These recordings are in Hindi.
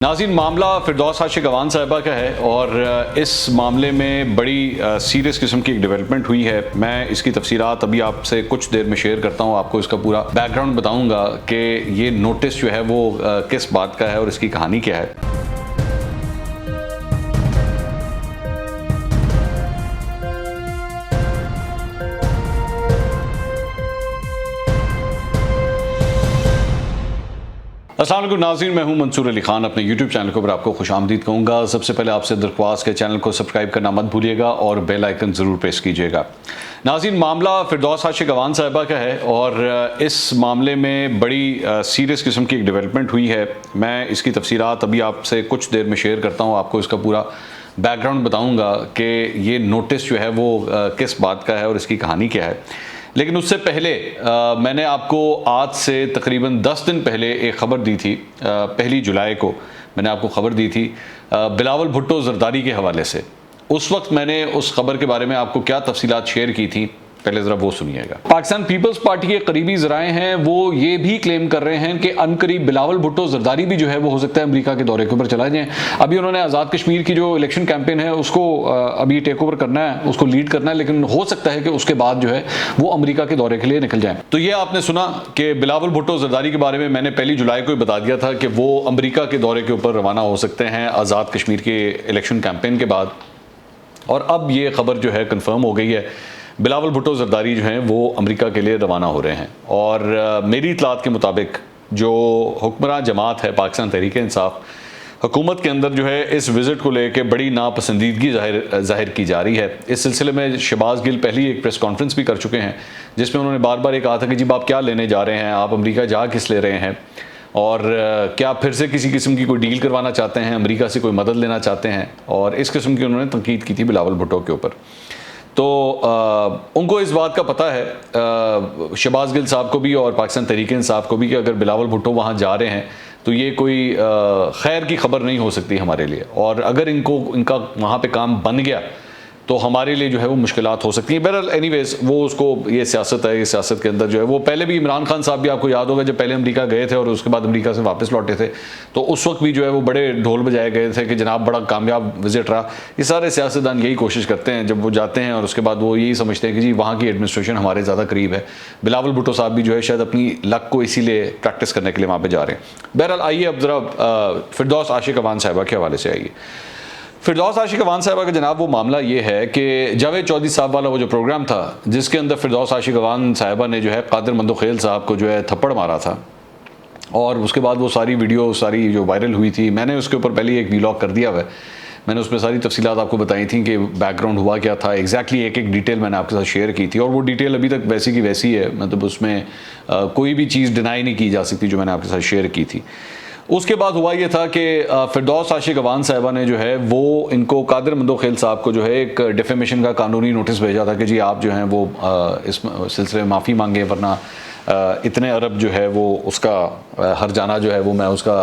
नाज़रीन, मामला फिरदौस आशिक अवान साहिबा का है और इस मामले में बड़ी सीरियस किस्म की एक डेवलपमेंट हुई है। मैं इसकी तफसीलात अभी आपसे कुछ देर में शेयर करता हूँ, आपको इसका पूरा बैकग्राउंड बताऊँगा कि ये नोटिस जो है वो किस बात का है और इसकी कहानी क्या है। अस्सलाम वालेकुम नाज़रीन, मैं हूं मंसूर अली खान। अपने YouTube चैनल के ऊपर आपको खुशामदीद कहूँगा। सबसे पहले आपसे दरख्वास्त के चैनल को सब्सक्राइब करना मत भूलिएगा और बेल आइकन ज़रूर प्रेस कीजिएगा। नाज़रीन, मामला फिरदौस आशिक अवान साहिबा का है और इस मामले में बड़ी सीरियस किस्म की एक डेवलपमेंट हुई है। मैं इसकी तफसीलात अभी आपसे कुछ देर में शेयर करता हूँ, आपको इसका पूरा बैकग्राउंड बताऊँगा कि ये नोटिस जो है वो किस बात का है और इसकी कहानी क्या है। लेकिन उससे पहले मैंने आपको आज से तकरीबन 10 दिन पहले एक ख़बर दी थी। 1 जुलाई को मैंने आपको ख़बर दी थी बिलावल भुट्टो ज़रदारी के हवाले से। उस वक्त मैंने उस ख़बर के बारे में आपको क्या तफसीलात शेयर की थी, पहले ज़रा वो सुनिएगा। पाकिस्तान पीपल्स पार्टी के करीबी ज़राए हैं वो ये भी क्लेम कर रहे हैं कि अनकरीब बिलावल भुट्टो ज़रदारी भी जो है वो हो सकता है अमेरिका के दौरे के ऊपर चला जाए। अभी उन्होंने आज़ाद कश्मीर की जो इलेक्शन कैंपेन है उसको अभी टेक ओवर करना है, उसको लीड करना है, लेकिन हो सकता है कि उसके बाद जो है वो अमेरिका के दौरे के लिए निकल जाए। तो ये आपने सुना कि बिलावल भुट्टो ज़रदारी के बारे में मैंने 1 जुलाई को ही बता दिया था कि वो अमेरिका के दौरे के ऊपर रवाना हो सकते हैं आज़ाद कश्मीर के इलेक्शन कैंपेन के बाद। और अब ये खबर जो है कन्फर्म हो गई है, बिलावल भुट्टो ज़रदारी जो हैं वो अमेरिका के लिए रवाना हो रहे हैं। और मेरी इतलात के मुताबिक जो हुक्मरान जमात है पाकिस्तान तहरीक इंसाफ, हुकूमत के अंदर जो है इस विज़िट को लेकर बड़ी नापसंदीदगी ज़ाहिर की जा रही है। इस सिलसिले में शहबाज गिल पहली एक प्रेस कॉन्फ्रेंस भी कर चुके हैं जिसमें उन्होंने बार बार ये कहा था कि जी आप क्या लेने जा रहे हैं, आप अमेरिका जा किस ले रहे हैं, और क्या फिर से किसी किस्म की कोई डील करवाना चाहते हैं, अमेरिका से कोई मदद लेना चाहते हैं। और इस किस्म की उन्होंने तनकीद की थी बिलावल भुट्टो के ऊपर। तो उनको इस बात का पता है, शहबाज गिल साहब को भी और पाकिस्तान तहरीक इंसाफ को भी, कि अगर बिलावल भुट्टो वहाँ जा रहे हैं तो ये कोई खैर की खबर नहीं हो सकती हमारे लिए, और अगर इनका वहाँ पे काम बन गया तो हमारे लिए जो है वो मुश्किलात हो सकती हैं। बहरहाल एनीवेज वो उसको, ये सियासत है, ये सियासत के अंदर जो है वो पहले भी इमरान खान साहब भी आपको याद होगा जब पहले अमेरिका गए थे और उसके बाद अमेरिका से वापस लौटे थे तो उस वक्त भी जो है वो बड़े ढोल बजाए गए थे कि जनाब बड़ा कामयाब विजिट रहा। ये सारे सियासतदान यही कोशिश करते हैं जब वो जाते हैं और उसके बाद वो यही समझते हैं कि जी वहाँ की एडमिनिस्ट्रेशन हमारे ज़्यादा करीब है। बिलावल भुट्टो साहब भी जो है शायद अपनी लक को इसीलिए प्रैक्टिस करने के लिए वहाँ पर जा रहे हैं। बहरहाल आइए अब ज़रा फिरदौस आशिक अवान साहिबा के हवाले से आइए। फिरदौस आशिक अवान साहिबा का जनाब वो मामला ये है कि जावेद चौधरी साहब वाला वो जो प्रोग्राम था जिसके अंदर फिरदौस आशिक अवान साहिबा ने जो है कादिर मंदोखेल साहब को जो है थप्पड़ मारा था, और उसके बाद वो सारी वीडियो सारी जो वायरल हुई थी, मैंने उसके ऊपर पहले एक वीलॉग कर दिया हुआ है। मैंने उसमें सारी तफसीलात आपको बताई थी कि बैकग्राउंड हुआ क्या था, एग्जैक्टली एक एक डिटेल मैंने आपके साथ शेयर की थी, और वो डिटेल अभी तक वैसी की वैसी है। मतलब उसमें कोई भी चीज़ डिनाई नहीं की जा सकती जो मैंने आपके साथ शेयर की थी। उसके बाद हुआ ये था कि फिरदौस आशिक अवान साहिबा ने जो है वो इनको कादिर मंदोखेल साहब को जो है एक डिफेमेशन का कानूनी नोटिस भेजा था कि जी आप जो हैं वो इस सिलसिले में माफ़ी मांगे, वरना इतने अरब जो है वो उसका हर जाना जो है वो मैं उसका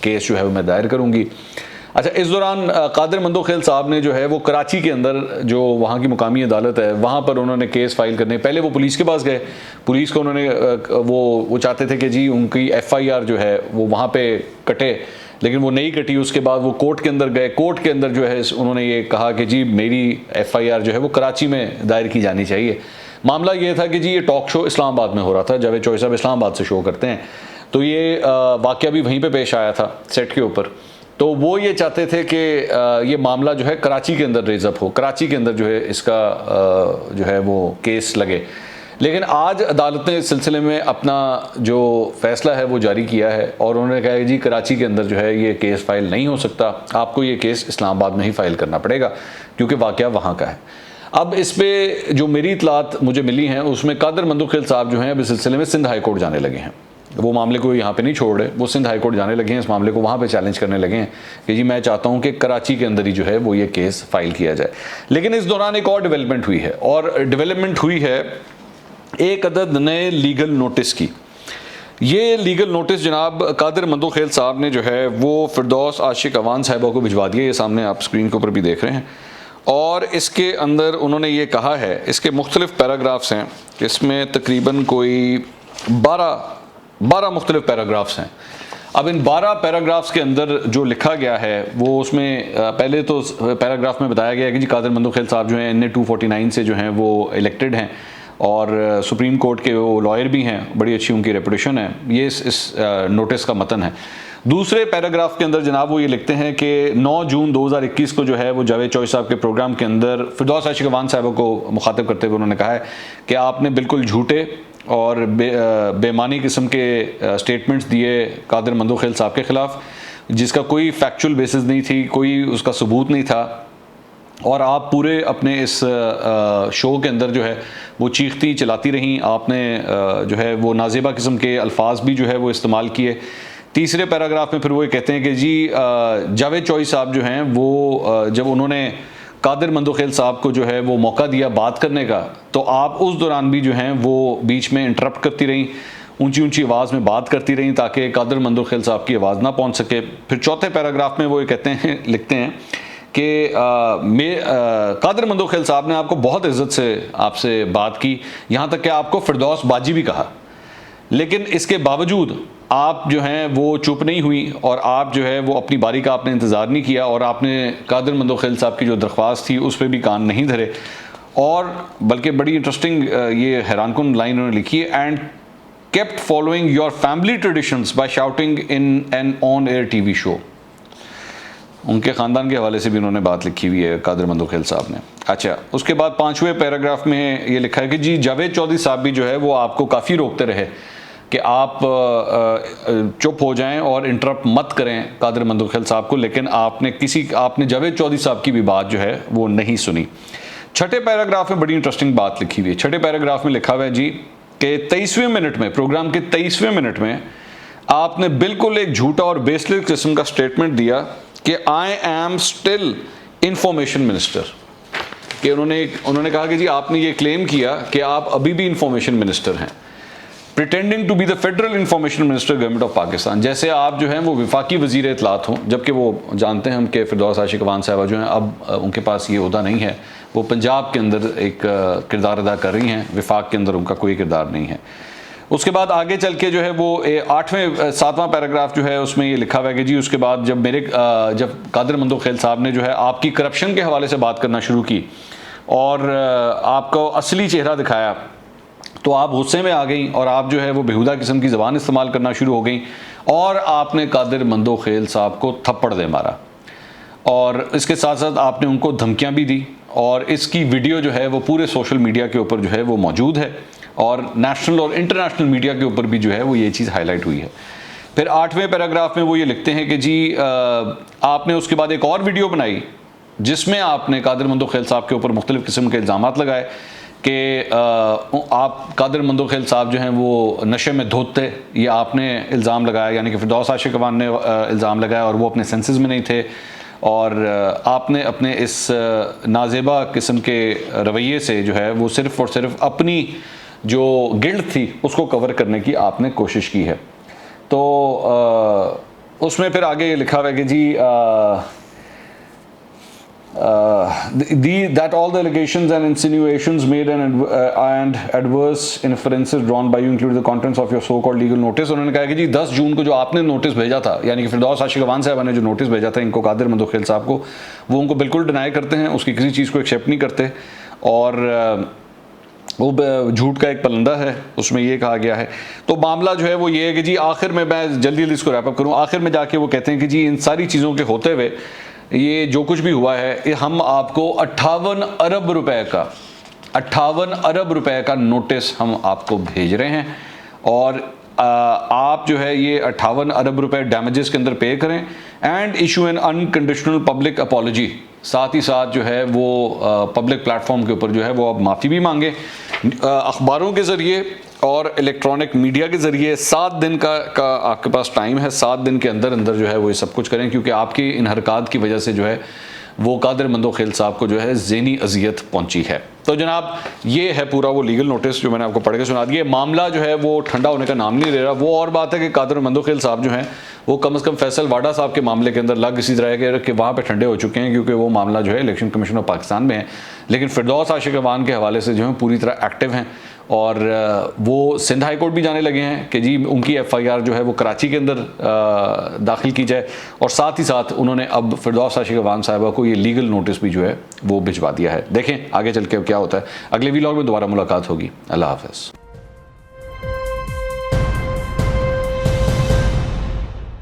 केस जो है वो मैं दायर करूँगी। अच्छा, इस दौरान कादिर मंदोखेल साहब ने जो है वो कराची के अंदर जो वहाँ की मुकामी अदालत है वहाँ पर उन्होंने केस फाइल करने, पहले वो पुलिस के पास गए। पुलिस को उन्होंने वो चाहते थे कि जी उनकी FIR जो है वो वहाँ पे कटे, लेकिन वो नहीं कटी। उसके बाद वो कोर्ट के अंदर गए। कोर्ट के अंदर जो है उन्होंने ये कहा कि जी मेरी FIR जो है वो कराची में दायर की जानी चाहिए। मामला ये था कि जी ये टॉक शो इस्लामाबाद में हो रहा था, जावेद चौधरी साहब इस्लामाबाद से शो करते हैं, तो ये वाक़या भी वहीं पर पेश आया था सेट के ऊपर। तो वो ये चाहते थे कि ये मामला जो है कराची के अंदर रेज़ अप हो, कराची के अंदर जो है इसका जो है वो केस लगे। लेकिन आज अदालत ने इस सिलसिले में अपना जो फ़ैसला है वो जारी किया है और उन्होंने कहा कि जी कराची के अंदर जो है ये केस फ़ाइल नहीं हो सकता, आपको ये केस इस्लामाबाद में ही फ़ाइल करना पड़ेगा क्योंकि वाक़या वहाँ का है। अब इस पर जो मेरी इतलात मुझे मिली हैं उसमें कादिर मंदोखेल साहब जो हैं अब इस सिलसिले में सिंध हाई कोर्ट जाने लगे हैं। वो मामले को यहाँ पे नहीं छोड़ रहे, वो सिंध हाई कोर्ट जाने लगे हैं, इस मामले को वहाँ पे चैलेंज करने लगे हैं कि जी मैं चाहता हूँ कि कराची के अंदर ही जो है वो ये केस फाइल किया जाए। लेकिन इस दौरान एक और डेवलपमेंट हुई है, और डेवलपमेंट हुई है एक अदद नए लीगल नोटिस की। ये लीगल नोटिस जनाब कादिर मंदोखेल साहब ने जो है वो फिरदौस आशिक अवान साहिबा को भिजवा दिया। ये सामने आप स्क्रीन के ऊपर भी देख रहे हैं, और इसके अंदर उन्होंने ये कहा है, इसके मुख्तलिफ पैराग्राफ्स हैं, इसमें तकरीबन कोई 12 मुख्तलिफ पैराग्राफ्स हैं। अब इन 12 पैराग्राफ्स के अंदर जो लिखा गया है वो उसमें पहले तो पैराग्राफ में बताया गया है कि जी कादिर मंदोखेल साहब जो हैं NA 249 से जो हैं वो इलेक्टेड हैं और सुप्रीम कोर्ट के वो लॉयर भी हैं, बड़ी अच्छी उनकी रेपुटेशन है। ये इस नोटिस का मतन है। दूसरे पैराग्राफ के अंदर जनाब वो ये लिखते हैं कि 9 जून 2021 को जो है वो जावेद चौधरी साहब के प्रोग्राम के अंदर फिरदौस आशिक अवान साहब को मुखातिब करते हुए उन्होंने कहा है कि आपने बिल्कुल झूठे और बेमानी किस्म के स्टेटमेंट्स दिए कादिर मंदोखेल साहब के ख़िलाफ़, जिसका कोई फैक्चुअल बेसिस नहीं थी, कोई उसका सबूत नहीं था। और आप पूरे अपने इस शो के अंदर जो है वो चीखती चलाती रहीं, आपने जो है वो नाजेबा किस्म के अल्फाज भी जो है वो इस्तेमाल किए। तीसरे पैराग्राफ में फिर वो ये कहते हैं कि जी जावेद चौधरी साहब जो हैं वो जब उन्होंने कादिर मंदोखेल साहब को जो है वो मौका दिया बात करने का, तो आप उस दौरान भी जो हैं वो बीच में इंटरप्ट करती रहीं, ऊंची ऊंची आवाज़ में बात करती रहीं ताकि कादिर मंदोखेल साहब की आवाज़ ना पहुंच सके। फिर चौथे पैराग्राफ में वो ये कहते हैं, लिखते हैं कि कादिर मंदोखेल साहब ने आपको बहुत इज्जत से आपसे बात की, यहाँ तक कि आपको फिरदौस बाजी भी कहा, लेकिन इसके बावजूद आप जो हैं वो चुप नहीं हुई और आप जो है वो अपनी बारी का आपने इंतज़ार नहीं किया और आपने कादिर मंदोखेल साहब की जो दरख्वास्त थी उस पर भी कान नहीं धरे। और बल्कि बड़ी इंटरेस्टिंग ये हैरानकुन लाइन उन्होंने लिखी है, and kept following your family traditions by shouting in an on air TV show. उनके ख़ानदान के हवाले से भी उन्होंने बात लिखी हुई है कादिर मंदोखेल साहब ने। अच्छा, उसके बाद 5वें पैराग्राफ में ये लिखा है कि जी जावेद चौधरी साहब भी जो है वो आपको काफ़ी रोकते रहे कि आप चुप हो जाएं और इंटरप्ट मत करें कादिर मंदोखेल साहब को, लेकिन आपने जावेद चौधरी साहब की भी बात जो है वो नहीं सुनी। छठे पैराग्राफ में बड़ी इंटरेस्टिंग बात लिखी हुई है। छठे पैराग्राफ में लिखा हुआ है जी कि 23वें मिनट में, प्रोग्राम के 23वें मिनट में आपने बिल्कुल एक झूठा और बेसलेस किस्म का स्टेटमेंट दिया कि I am still information minister. कि उन्होंने कहा कि जी आपने ये क्लेम किया कि आप अभी भी इंफॉर्मेशन मिनिस्टर हैं, pretending to be the federal information minister government of Pakistan, जैसे आप जो हैं वो विफाकी वजीर इत्तलात हों, जबकि वो जानते हैं हम कि फिरदौस आशिक अवान साहबा जो हैं अब उनके पास ये ओहदा नहीं है, वो पंजाब के अंदर एक किरदार अदा कर रही हैं, विफाक के अंदर उनका कोई किरदार नहीं है। उसके बाद आगे चल के जो है वो 7वां पैराग्राफ जो है उसमें ये लिखा हुआ है कि जी उसके बाद जब कादिर मंदोखेल साहब ने जो है आपकी करप्शन के हवाले से बात करना शुरू की और आपको असली चेहरा दिखाया, तो आप गुस्से में आ गई और आप जो है वो बेहुदा किस्म की ज़बान इस्तेमाल करना शुरू हो गई और आपने कादिर मंदोखेल साहब को थप्पड़ दे मारा। और इसके साथ साथ आपने उनको धमकियां भी दी और इसकी वीडियो जो है वो पूरे सोशल मीडिया के ऊपर जो है वो मौजूद है और नेशनल और इंटरनेशनल मीडिया के ऊपर भी जो है वो ये चीज़ हाईलाइट हुई है। फिर 8वें पैराग्राफ में वो ये लिखते हैं कि जी आपने उसके बाद एक और वीडियो बनाई जिसमें आपने कादिर मंदोखेल साहब के ऊपर मुख्तलिफ़ किस्म के इल्ज़ामात लगाए कि आप कादिर मंदोखेल साहब जो हैं वो नशे में धोते, ये आपने इल्ज़ाम लगाया, यानी कि फिरदौस आशिक अवान ने इल्ज़ाम लगाया और वो अपने सेंसेस में नहीं थे और आपने अपने इस नाजेबा किस्म के रवैये से जो है वो सिर्फ़ और सिर्फ अपनी जो गिल्ट थी उसको कवर करने की आपने कोशिश की है। तो उसमें फिर आगे ये लिखा हुआ है कि जी that all the allegations and insinuations made and adverse inferences drawn by you include the contents of your so-called legal notice। उन्होंने कहा कि जी 10 जून को जो आपने नोटिस भेजा था, यानी कि फिरदौस आशिक अवान साहब ने जो नोटिस भेजा था इनको कादिर मंदोखेल साहब को, वो उनको बिल्कुल डिनाई करते हैं, उसकी किसी चीज़ को एक्सेप्ट नहीं करते और वो झूठ का एक पलंदा है, उसमें ये कहा गया है। तो मामला जो है वो ये है कि जी आखिर में मैं जल्दी जल्दी इसको रैप अप करूँ, आखिर में जाके वो कहते हैं कि जी इन सारी चीज़ों के होते हुए ये जो कुछ भी हुआ है हम आपको 58 अरब रुपए का नोटिस हम आपको भेज रहे हैं और आप जो है ये 58 अरब रुपए डैमेजेस के अंदर पे करें and issue an unconditional public apology. साथ ही साथ जो है वो पब्लिक प्लेटफॉर्म के ऊपर जो है वो अब माफ़ी भी मांगे, अखबारों के ज़रिए और इलेक्ट्रॉनिक मीडिया के ज़रिए 7 दिन का आपके पास टाइम है, 7 दिन के अंदर अंदर जो है वो ये सब कुछ करें, क्योंकि आपकी इन हरकत की वजह से जो है वो कादिर मंदोखेल साहब को जो है ज़हनी अजियत पहुंची है। तो जनाब ये है पूरा वो लीगल नोटिस जो मैंने आपको पढ़ के सुना दिया। मामला जो है वो ठंडा होने का नाम नहीं ले रहा। वो और बात है कि कादिर मंदोखेल साहब जो हैं वो कम से कम फैसल वाडा साहब के मामले के अंदर लग इसी तरह के वहाँ पे ठंडे हो चुके हैं, क्योंकि वो मामला जो है इलेक्शन कमीशन ऑफ पाकिस्तान में है, लेकिन फिरदौस आशिक अवान के हवाले से जो है पूरी तरह एक्टिव हैं और वो सिंध हाई कोर्ट भी जाने लगे हैं कि जी उनकी FIR जो है वो कराची के अंदर दाखिल की जाए, और साथ ही साथ उन्होंने अब फिरदौस आशिक साहिबा को ये लीगल नोटिस भी जो है वो भिजवा दिया है। देखें आगे चल के क्या होता है। अगले व्लॉग में दोबारा मुलाकात होगी। अल्लाह हाफ़िज़।